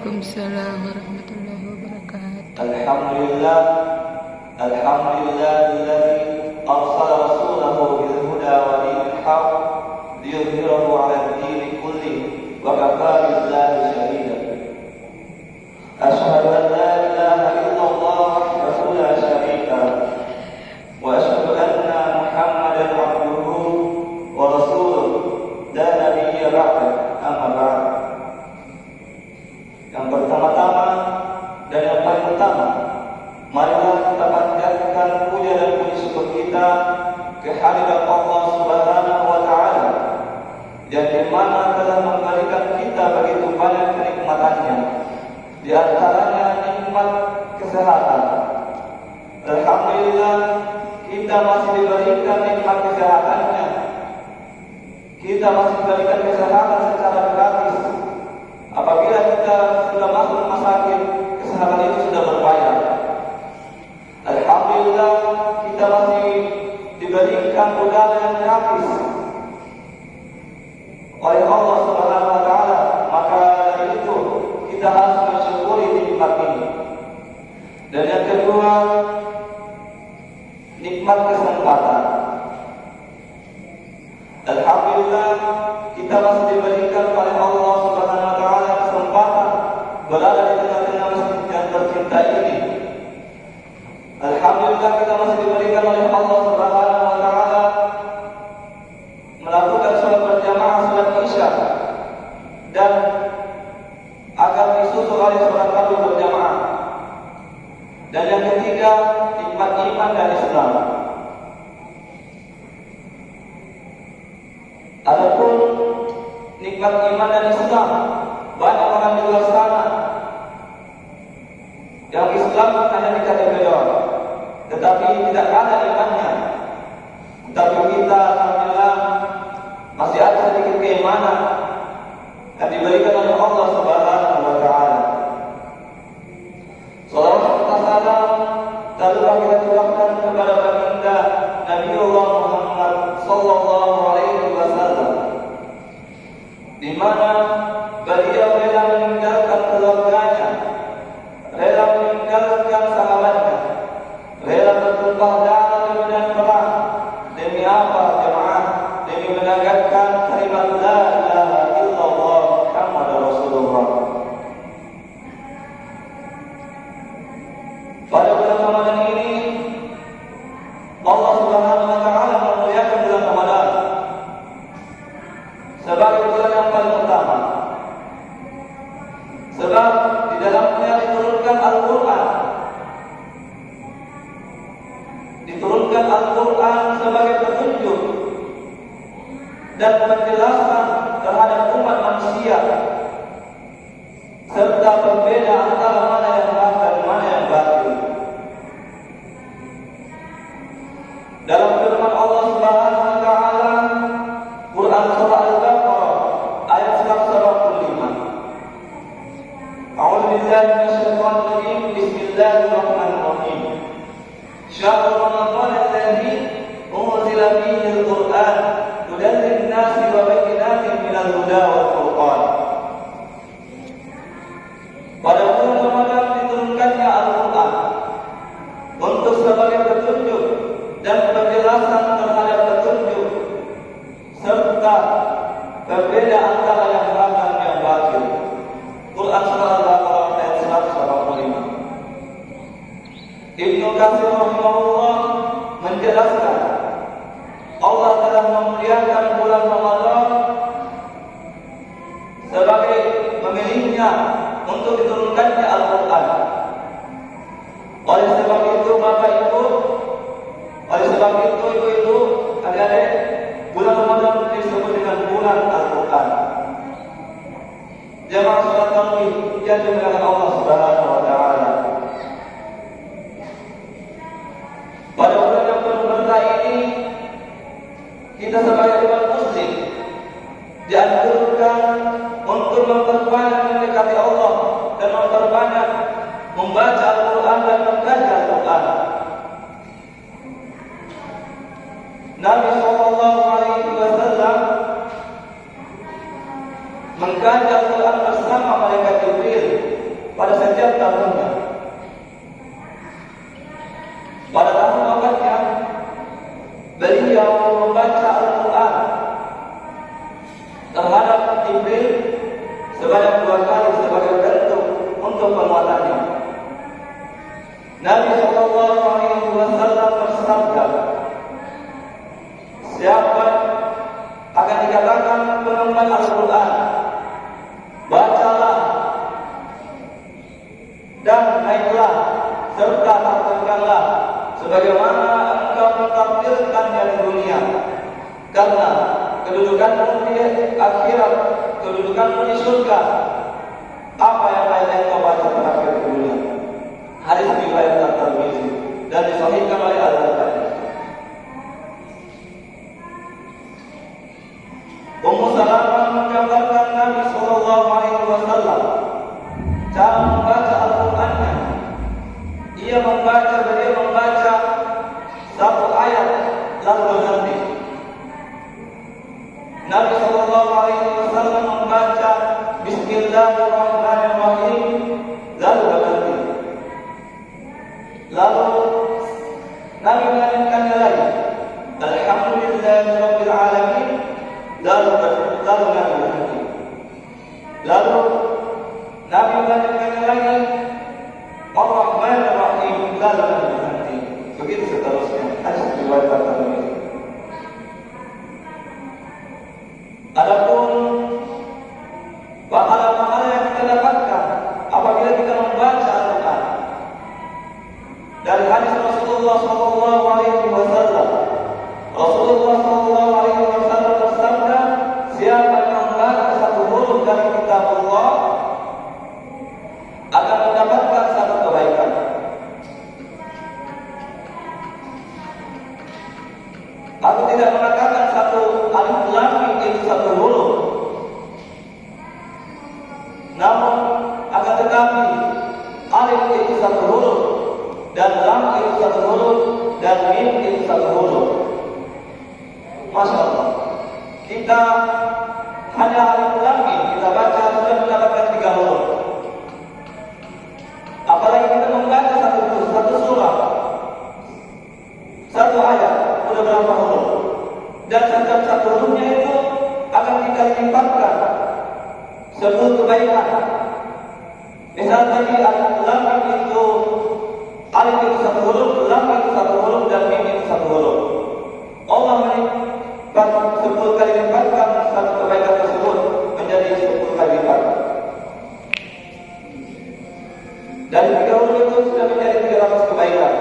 Waalaikumsalam warahmatullahi wabarakatuh. Alhamdulillah, alhamdulillahilladzi arsala rasulahu bil huda wa dinil haq liyudhhirahu 'ala ad-din kullihi wa kafaa billahi shahida. Asyhadu an la ilaha illallah wahdahu la syarika lah wa asyhadu anna Muhammadan 'abduhu wa rasuluhu la nabiyya ba'dahu, amma ba'd. Yang pertama-tama dan yang paling utama, marilah kita panjatkan puja dan puji syukur kita kehadirat Allah Subhanahu wa taala yang di mana telah memberikan kita begitu banyak kenikmatannya. Di antaranya nikmat kesehatan. Alhamdulillah, kita masih diberikan nikmat kesehatannya. Kita masih diberikan kesehatan secara gratis. Apabila kita sudah masuk rumah sakit, kesehatan itu sudah berbayar. Alhamdulillah, kita masih diberikan udara yang gratis oleh Allah Subhanahu wa taala. Maka dari itu kita harus mensyukuri nikmat ini. Dan yang kedua, nikmat kesempatan. Alhamdulillah, kita masih diberikan oleh Allah Subhanahu wa taala kesempatan berada di tengah-tengah masjid yang tercinta ini. Alhamdulillah, kita masih diberikan oleh Allah Subhanahu wa taala melakukan salat berjamaah salat Isya dan agar disusul oleh salat Maghrib berjamaah. Dan yang ketiga, nikmat iman dan Islam. Adapun nikmat iman dan Islam, banyak orang di luar sana yang Islam hanya di KTP doang, tetapi tidak ada imannya. Tapi kita alhamdulillah masih ada sedikit keimanan yang diberikan oleh Allah Subhanahu wa taala. Salawat serta salam telah kita curahkan kepada baginda Nabiullah Muhammad sallallahu alaihi wasallam, di mana beliau rela meninggalkan keluarganya, rela meninggalkan sahabatnya, rela bertumpah darah di medan perang. Demi apa jemaah? Demi menegakkan kalimat la ilaha illallah Muhammadur Rasulullah. Pada bulan Ramadan ini Allah Subhanahu wa taala memuliakan bulan Ramadan sebagai bulan yang paling utama. Sebab di dalamnya diturunkan Al-Quran. Diturunkan Al-Quran sebagai petunjuk dan penjelasan terhadap umat manusia, serta berbeda antara mana yang hak dan mana yang batil. Dalam firman Allah Subhanahu wa taala, Quran surah Al-Baqarah ayat 185. A'udzu billahi minasyaitonir rajim. Bismillahirrahmanirrahim. Syahrul Ramadan alladzi unzila fihi al-Qur'an hudan lin-nasi wa bayyinatin minal huda wal furqan. Pada bulan Ramadan diturunkannya Al-Quran untuk sebagai petunjuk dan penjelasan terhadap petunjuk, serta berbeda antara yang hak dan yang batil. Quran surah Al-Baqarah ayat 185. Ibnu Katsir rahimahullah menjelaskan, Allah telah memuliakan bulan Ramadan sebagai memilihnya untuk diturunkannya Al-Quran. Oleh sebab itu Bapak Ibu, oleh sebab itu ibu-ibu, adik-adik, bulan Ramadan disebut dengan bulan Al-Quran. Jamaah salat tarawih yang dimuliakan Allah Subhanahu wa taala. Pada bulan yang penuh berkah ini, kita sebagai umat muslim dianjurkan untuk memperbanyak mendekati Allah dan memperbanyak membaca Al-Quran dan mengkaji Al-Quran. Nabi sallallahu alaihi wasallam mengkaji Al-Quran bersama malaikat Jibril Shallallahu Alaihi Wasallam bersabda, siapa akan dikatakan pengemban Al-Quran, bacalah dan naiklah serta takdirkanlah sebagaimana engkau mentakdirkannya di dunia, karena kedudukanmu di akhirat, kedudukanmu di surga, apa yang lain kau baca terakhir di dunia. Hadis riwayat At-Tirmidzi dan disahihkan oleh Al-Albani. Ummu Salamah menggambarkan Nabi Sallallahu Alaihi Wasallam cara membaca Al-Qurannya. Ia membaca satu ayat lalu berhenti. Nabi Sallallahu Alaihi Wasallam membaca Bismillahirrahmanirrahim lalu berhenti. Lalu Nabi melanjutkannya lagi, Alhamdulillahirabbil alamin, lalu Nabi berhenti. Lalu Nabi melanjutkannya lagi, Ar-Rahmanir-Rahim, lalu Nabi berhenti. Begitu seterusnya. Hadis riwayat At-Tirmidzi. Adapun pahala-pahala yang kita dapatkan apabila kita membaca Al-Quran, dari hadis Rasulullah Sallallahu Alaihi Wasallam, Rasulullah Sallallahu Alaihi Wasallam bersabda, siapa yang membaca satu huruf dari kitab Allah akan mendapatkan satu kebaikan. Aku tidak mengatakan satu alif lam mim itu satu huruf, namun akan tetapi alif itu satu huruf dan lam itu satu huruf dan mim itu satu huruf. Masya Allah, kita hanya alif lam mim kita baca sudah mendapatkan 3 huruf. Apalagi kita membaca satu surah, satu ayat, sudah berapa huruf? Dan setiap satu hurufnya itu akan kita lipatkan 10 kebaikan. Misal tadi alif lam mim itu, alif itu satu huruf, lam itu satu huruf, dan mim itu satu huruf. Allah melipat 10 kali lipatkan satu kebaikan tersebut menjadi 10 kali lipat. Dari 3 huruf itu sudah menjadi 300 kebaikan.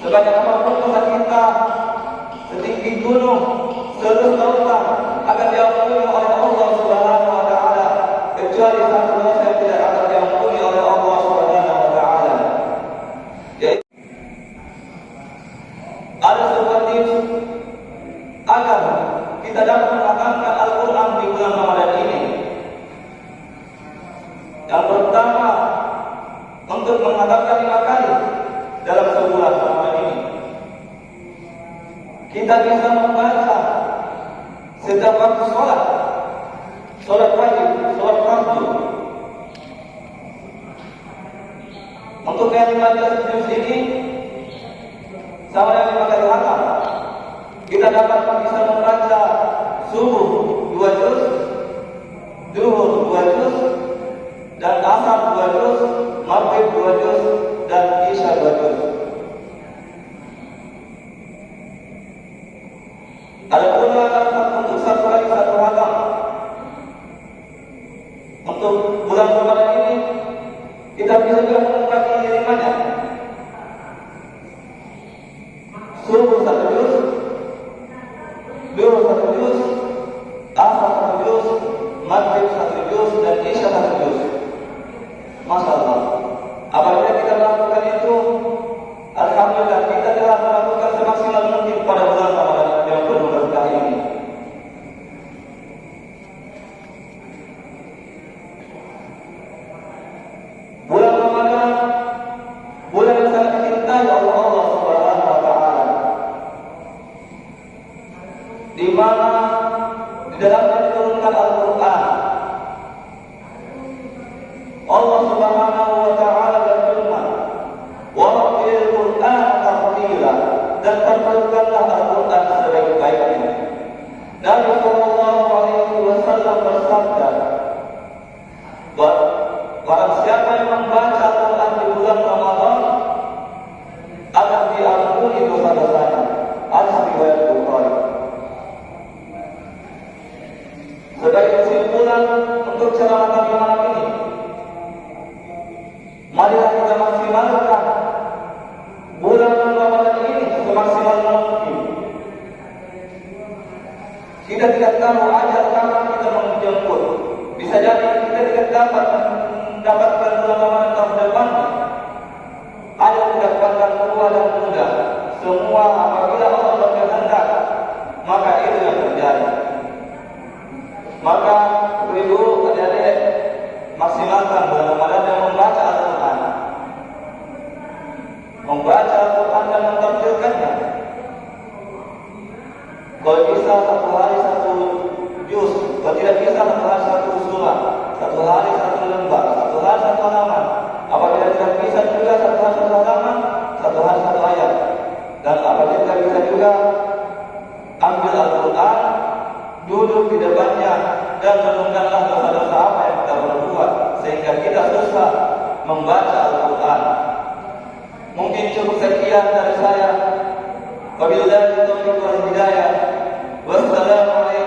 Sebanyak apapun dosa kita, setinggi gunung, seluruh lautan, akan diampuni oleh Allah Subhanahu Wa Taala, kecuali satu dosa yang tidak akan diampuni oleh Allah Subhanahu Wa Taala. Yaitu ada sebuah tips agar kita dapat mengamalkan Al-Quran di bulan Ramadan ini. Yang pertama, untuk mengatakan 5 kali dalam sebulan Ramadan ini. Kita bisa membaca setiap waktu sholat wajib, sholat fardu. Untuk yang 15 juz ini sama dengan 5 kali khatam. Kita dapat bisa membaca subuh 2 juz, zuhur 2 juz, dan asar 2 juz, maghrib 2 juz, dan isya 2 juz. Ada pula untuk satu kali satu khatam. Untuk bulan Ramadan ini kita bisa juga membagi 5-nya. Subuh 1 juz, zuhur 1 juz, asar 1 juz, maghrib 1 juz, dan isya 1 juz. Masya Allah, apabila kita melakukan itu, alhamdulillah kita telah melakukan semaksimal mungkin pada bulan Ramadan yang penuh berkah ini. Bulan Ramadan, bulan yang sangat dicintai oleh Allah Subhanahu Wa Taala, di mana di dalamnya diturunkan Al-Quran. Allah Subhanahu Wa Taala berfirman, "Warattilil Qur'ana tartila," dan terjemahkanlah Al-Quran sebaik-baiknya. Nabi Sallallahu Alaihi Wasallam bersabda, barang siapa yang membaca Al-Quran di bulan Ramadan, bersama kami malam ini. Marilah kita maksimalkan bulan Ramadan ini semaksimal mungkin. Kita tidak tahu ajal kapan kita menjemput. Bisa jadi kita tidak dapat mendapatkan bulan Ramadan tahun depan. Ada mendapatkan tua dan muda. Semua apabila Allah berkehendak, maka itu yang terjadi. Maka ibu adik-adik maksimalkan bulan Ramadan dan membaca Al-Quran. Membaca Al-Quran dan mentafsirkannya. Kalau bisa satu hari satu juz, kalau tidak bisa satu hari satu surah, satu hari satu lembar, satu hari satu halaman. Apabila tidak bisa juga satu hari satu halaman, satu hari satu ayat. Dan apabila tidak bisa juga ambil Al-Quran, duduk di depannya dan renungkanlah dosa-dosa apa yang kita berbuat sehingga kita susah membaca Al-Quran. Mungkin cukup sekian dari saya. Wabillahi taufiq wal hidayah. Wassalamualaikum